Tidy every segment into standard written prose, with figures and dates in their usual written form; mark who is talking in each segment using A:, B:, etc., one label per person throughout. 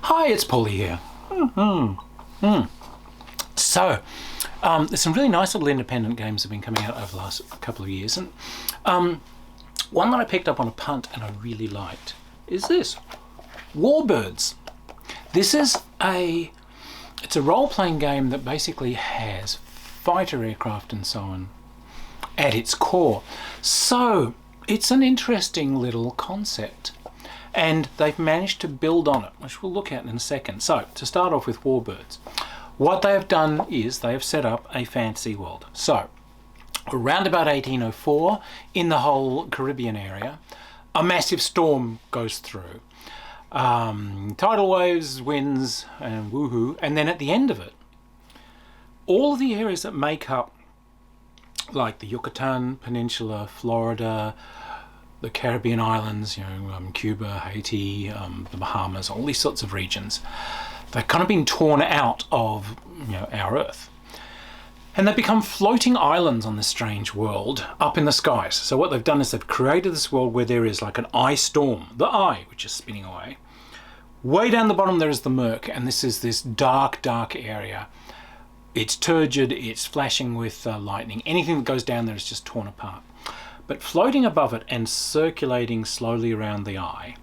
A: Hi, it's Paulie here. So, there's some really nice little independent games that have been coming out over the last couple of years, and one that I picked up on a punt and I really liked is this, Warbirds. This is it's a role-playing game that basically has fighter aircraft and so on at its core. So, it's an interesting little concept. And they've managed to build on it, which we'll look at in a second. So, to start off with Warbirds, what they have done is they have set up a fantasy world. So, around about 1804, in the whole Caribbean area, a massive storm goes through. Tidal waves, winds, and woohoo. And then at the end of it, all of the areas that make up, like the Yucatan Peninsula, Florida, the Caribbean islands, Cuba, Haiti, the Bahamas, all these sorts of regions, they've kind of been torn out of our Earth. And they've become floating islands on this strange world up in the skies. So what they've done is they've created this world where there is like an eye storm, the eye, which is spinning away. Way down the bottom there is the murk, and this is this dark, dark area. It's turgid, it's flashing with lightning. Anything that goes down there is just torn apart. But floating above it and circulating slowly around the eye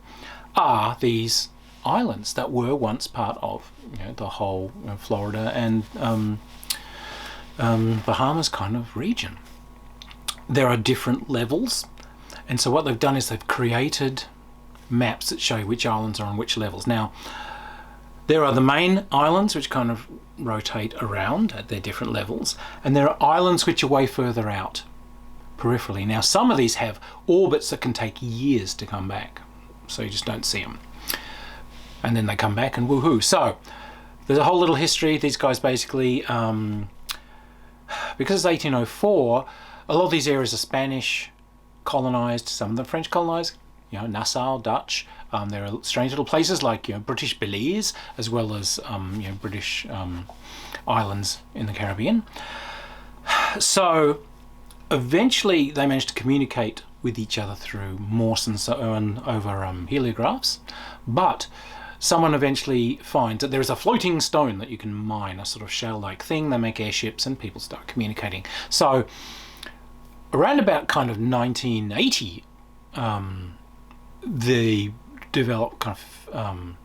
A: are these islands that were once part of the whole Florida and Bahamas kind of region. There are different levels, and so what they've done is they've created maps that show you which islands are on which levels. Now, there are the main islands which kind of rotate around at their different levels, and there are islands which are way further out peripherally. Now, some of these have orbits that can take years to come back, so you just don't see them. And then they come back and woohoo. So, there's a whole little history. These guys basically, because it's 1804, a lot of these areas are Spanish colonized, some of them French colonized, Nassau, Dutch. There are strange little places like British Belize, as well as British islands in the Caribbean. So eventually they managed to communicate with each other through Morse and so on over heliographs, but someone eventually finds that there is a floating stone that you can mine, a sort of shell-like thing. They make airships and people start communicating. So around about kind of 1980, they developed kind of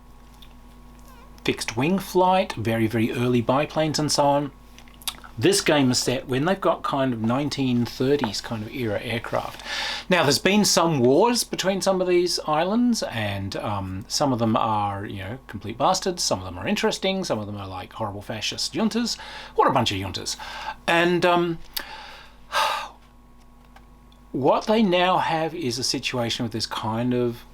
A: fixed wing flight, very, very early biplanes and so on. This game is set when they've got kind of 1930s kind of era aircraft. Now, there's been some wars between some of these islands, and some of them are, complete bastards. Some of them are interesting. Some of them are like horrible fascist juntas. What a bunch of juntas. And what they now have is a situation with this kind of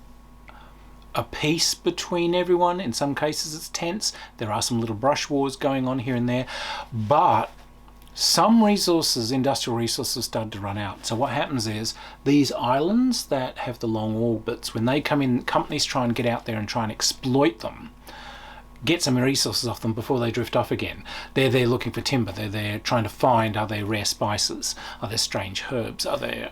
A: a peace between everyone. In some cases it's tense. There are some little brush wars going on here and there, but some resources, industrial resources, started to run out. So what happens is these islands that have the long orbits, when they come in, companies try and get out there and try and exploit them, get some resources off them before they drift off again. They're there looking for timber. They're there trying to find, are there rare spices? Are there strange herbs? Are there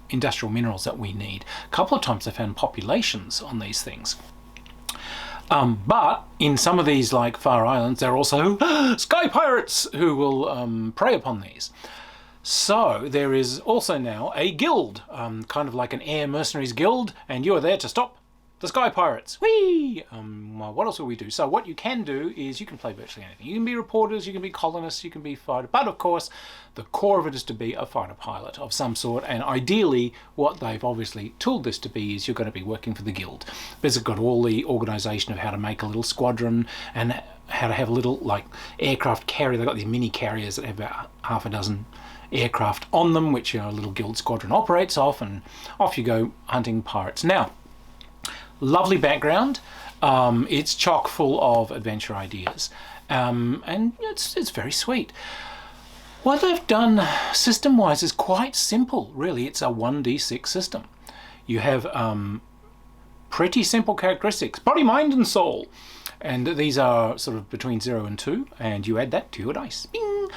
A: industrial minerals that we need? A couple of times they found populations on these things. But in some of these like far islands, there are also sky pirates who will prey upon these. So there is also now a guild, kind of like an air mercenaries guild, and you are there to stop the sky pirates. Whee! Well, what else will we do? So what you can do is you can play virtually anything. You can be reporters, you can be colonists, you can be fighter, but of course the core of it is to be a fighter pilot of some sort, and ideally what they've obviously tooled this to be is you're going to be working for the guild. Because they've got all the organisation of how to make a little squadron and how to have a little like aircraft carrier. They've got these mini carriers that have about half a dozen aircraft on them, which a little guild squadron operates off, and off you go hunting pirates. Now, lovely background. It's chock full of adventure ideas, and it's very sweet. What they've done system-wise is quite simple, really. It's a 1d6 system. You have pretty simple characteristics: body, mind, and soul. And these are sort of between 0 and 2, and you add that to your dice. Bing!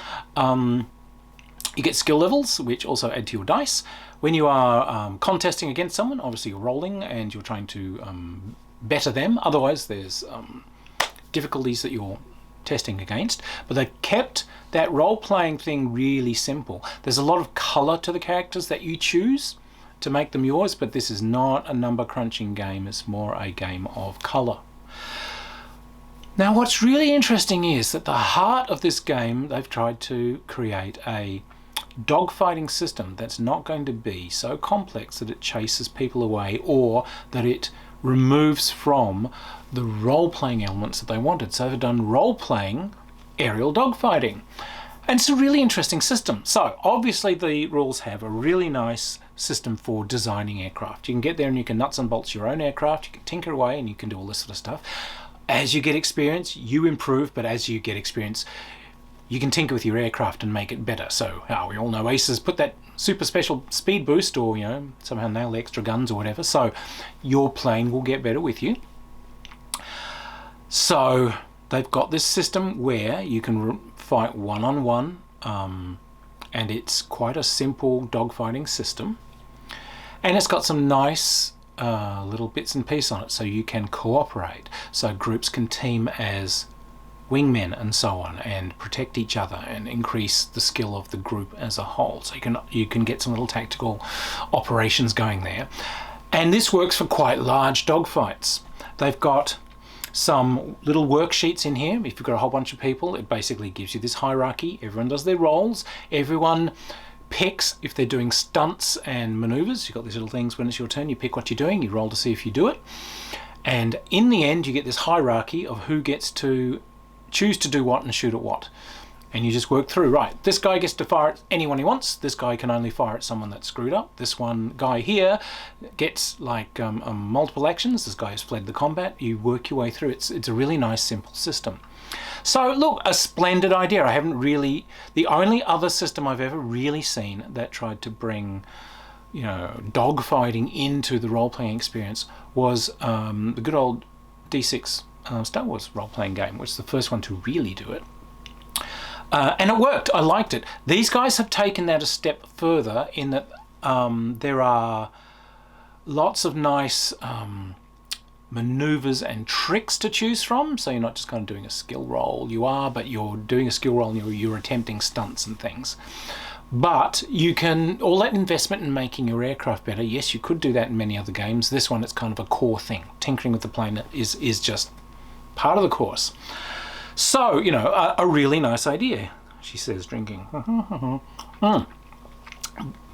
A: You get skill levels, which also add to your dice. When you are contesting against someone, obviously you're rolling and you're trying to better them. Otherwise, there's difficulties that you're testing against. But they kept that role-playing thing really simple. There's a lot of colour to the characters that you choose to make them yours, but this is not a number crunching game. It's more a game of colour. Now, what's really interesting is that the heart of this game, they've tried to create a dogfighting system that's not going to be so complex that it chases people away, or that it removes from the role-playing elements that they wanted. So they've done role-playing aerial dogfighting. And it's a really interesting system. So obviously the rules have a really nice system for designing aircraft. You can get there and you can nuts and bolts your own aircraft, you can tinker away and you can do all this sort of stuff. As you get experience, you improve, but as you get experience, you can tinker with your aircraft and make it better. So we all know aces put that super special speed boost, or somehow nail the extra guns or whatever, so your plane will get better with you. So they've got this system where you can fight one-on-one, and it's quite a simple dogfighting system, and it's got some nice little bits and pieces on it, so you can cooperate. So groups can team as wingmen and so on, and protect each other and increase the skill of the group as a whole. So you can get some little tactical operations going there. And this works for quite large dogfights. They've got some little worksheets in here. If you've got a whole bunch of people, it basically gives you this hierarchy. Everyone does their roles. Everyone picks if they're doing stunts and maneuvers. You've got these little things. When it's your turn, you pick what you're doing, you roll to see if you do it. And in the end, you get this hierarchy of who gets to choose to do what and shoot at what. And you just work through, right, this guy gets to fire at anyone he wants. This guy can only fire at someone that's screwed up. This one guy here gets like multiple actions. This guy has fled the combat. You work your way through. It's a really nice, simple system. So look, a splendid idea. I haven't really, the only other system I've ever really seen that tried to bring dogfighting into the role-playing experience was the good old D6 Star Wars role-playing game, which is the first one to really do it. And it worked. I liked it. These guys have taken that a step further in that there are lots of nice maneuvers and tricks to choose from. So you're not just kind of doing a skill roll. You are, but you're doing a skill roll and you're attempting stunts and things. But you can, all that investment in making your aircraft better, yes, you could do that in many other games. This one, it's kind of a core thing. Tinkering with the plane is just part of the course. So, a really nice idea, she says, drinking.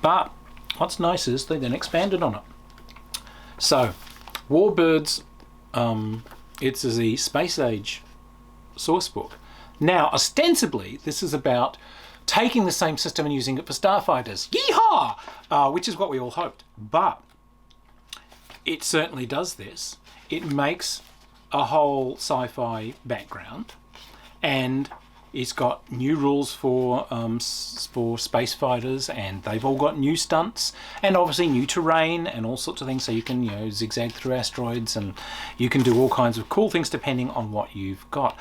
A: But what's nice is they then expanded on it. So, Warbirds, it's the Space Age source book. Now, ostensibly, this is about taking the same system and using it for starfighters. Yeehaw! Which is what we all hoped. But it certainly does this. It makes a whole sci-fi background, and it's got new rules for space fighters, and they've all got new stunts and obviously new terrain and all sorts of things, so you can zigzag through asteroids and you can do all kinds of cool things depending on what you've got.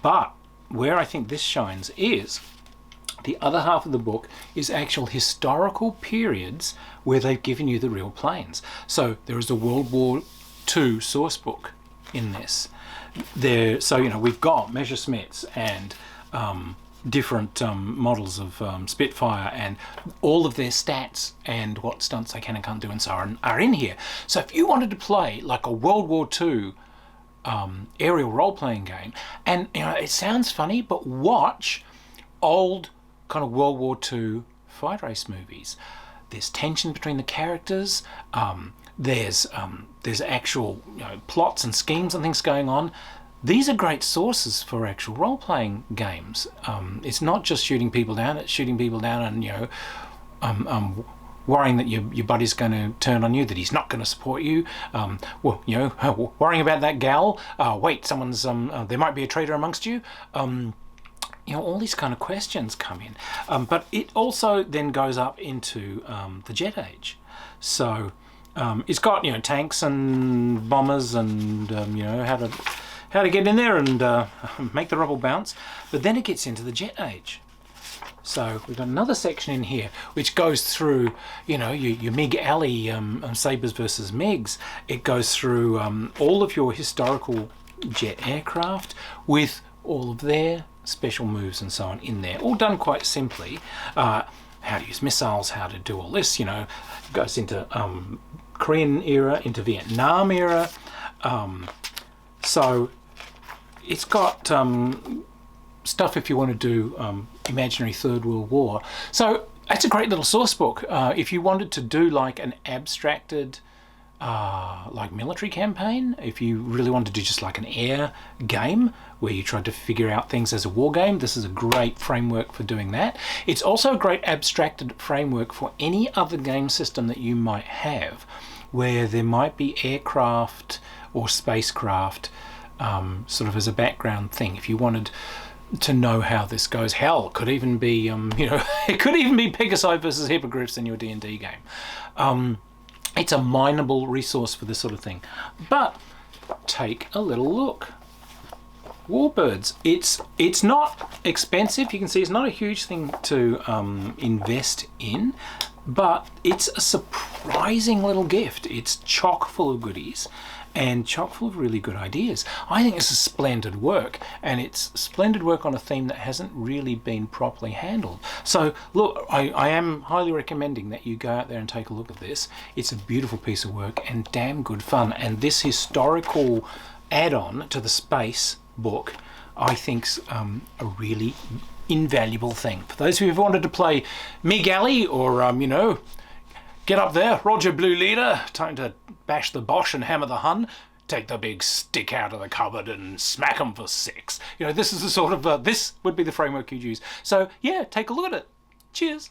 A: But where I think this shines is the other half of the book is actual historical periods where they've given you the real planes. So there is a World War II source book in this. We've got Messerschmitts and different models of Spitfire, and all of their stats and what stunts they can and can't do and so on are in here. So if you wanted to play like a World War II aerial role-playing game, and it sounds funny, but watch old kind of World War II fight race movies. There's tension between the characters. There's actual plots and schemes and things going on. These are great sources for actual role-playing games. It's not just shooting people down. It's shooting people down and worrying that your buddy's going to turn on you, that he's not going to support you. Worrying about that gal. Wait, someone's there might be a traitor amongst you. All these kind of questions come in. But it also then goes up into the jet age. So it's got tanks and bombers and how to get in there and make the rubble bounce. But then it gets into the jet age. So we've got another section in here which goes through, you know, your MiG Alley Sabres versus MiGs. It goes through all of your historical jet aircraft with all of their special moves and so on in there, all done quite simply. How to use missiles, how to do all this, you know, it goes into Korean era, into Vietnam era. So it's got stuff if you want to do imaginary Third World War. So it's a great little source book. If you wanted to do like an abstracted like military campaign, if you really wanted to do just like an air game where you tried to figure out things as a war game, this is a great framework for doing that. It's also a great abstracted framework for any other game system that you might have where there might be aircraft or spacecraft sort of as a background thing. If you wanted to know how this goes, hell, it could even be you know, it could even be Pegasi versus Hippogriffs in your D&D game. It's a mineable resource for this sort of thing. But take a little look. Warbirds. It's not expensive. You can see it's not a huge thing to invest in, but it's a surprising little gift. It's chock full of goodies and chock full of really good ideas. I think it's a splendid work, and it's splendid work on a theme that hasn't really been properly handled. So look, I am highly recommending that you go out there and take a look at this. It's a beautiful piece of work and damn good fun, and this historical add-on to the space book I think's a really invaluable thing. For those of you who wanted to play MiG Alley or you know, get up there, Roger Blue Leader, time to bash the Bosch and hammer the Hun, take the big stick out of the cupboard and smack them for 6. You know, this is the sort of, this would be the framework you'd use. So yeah, take a look at it. Cheers.